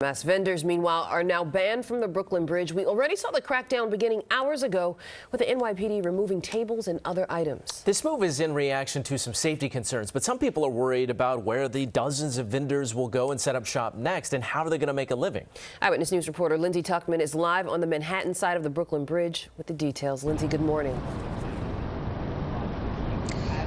Mass vendors, meanwhile, are now banned from the Brooklyn Bridge. We already saw the crackdown beginning hours ago with the NYPD removing tables and other items. This move is in reaction to some safety concerns, but some people are worried about where the dozens of vendors will go and set up shop next, and how are they going to make a living? Eyewitness News reporter Lindsay Tuchman is live on the Manhattan side of the Brooklyn Bridge with the details. Lindsay, good morning.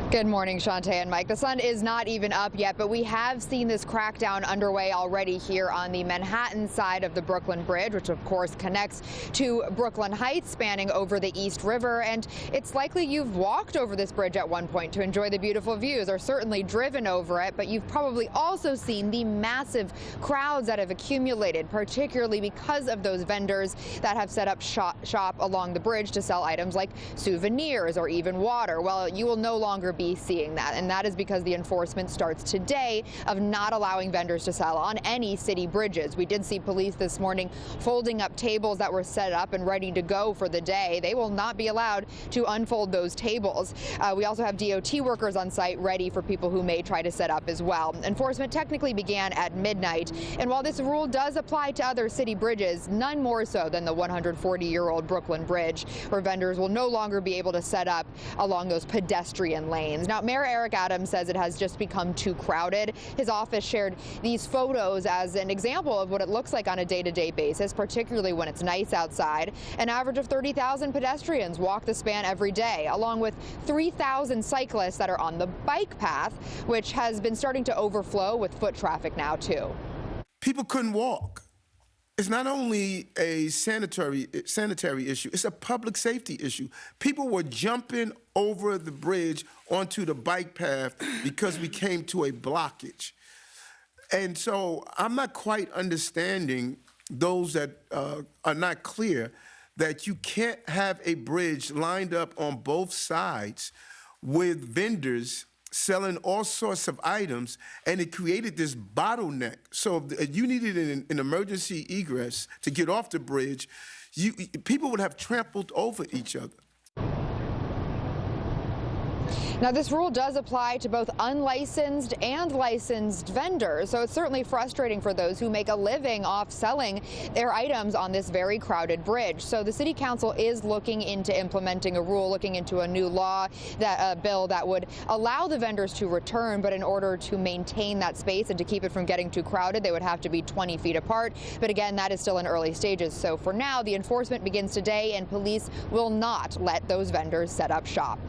Good morning, Shantae and Mike. The sun is not even up yet, but we have seen this crackdown underway already here on the Manhattan side of the Brooklyn Bridge, which of course connects to Brooklyn Heights, spanning over the East River. And it's likely you've walked over this bridge at one point to enjoy the beautiful views, or certainly driven over it. But you've probably also seen the massive crowds that have accumulated, particularly because of those vendors that have set up shop along the bridge to sell items like souvenirs or even water. Well, you will no longer be seeing that, and that is because the enforcement starts today of not allowing vendors to sell on any city bridges. We did see police this morning folding up tables that were set up and ready to go for the day. They will not be allowed to unfold those tables. We also have DOT workers on site ready for people who may try to set up as well. Enforcement technically began at midnight, and while this rule does apply to other city bridges, none more so than the 140-year-old Brooklyn Bridge, where vendors will no longer be able to set up along those pedestrian lanes. Now, Mayor Eric Adams says it has just become too crowded. His office shared these photos as an example of what it looks like on a day-to-day basis, particularly when it's nice outside. An average of 30,000 pedestrians walk the span every day, along with 3,000 cyclists that are on the bike path, which has been starting to overflow with foot traffic now, too. People couldn't walk. It's not only a sanitary issue, it's a public safety issue. People were jumping over the bridge onto the bike path because we came to a blockage. And so I'm not quite understanding those that are not clear that you can't have a bridge lined up on both sides with vendors selling all sorts of items, and it created this bottleneck. So if you needed an emergency egress to get off the bridge, people would have trampled over each other. Now, this rule does apply to both unlicensed and licensed vendors, so it's certainly frustrating for those who make a living off selling their items on this very crowded bridge. So the City Council is looking into implementing a rule, looking into a new law, bill that would allow the vendors to return, but in order to maintain that space and to keep it from getting too crowded, they would have to be 20 feet apart. But again, that is still in early stages. So for now, the enforcement begins today, and police will not let those vendors set up shop.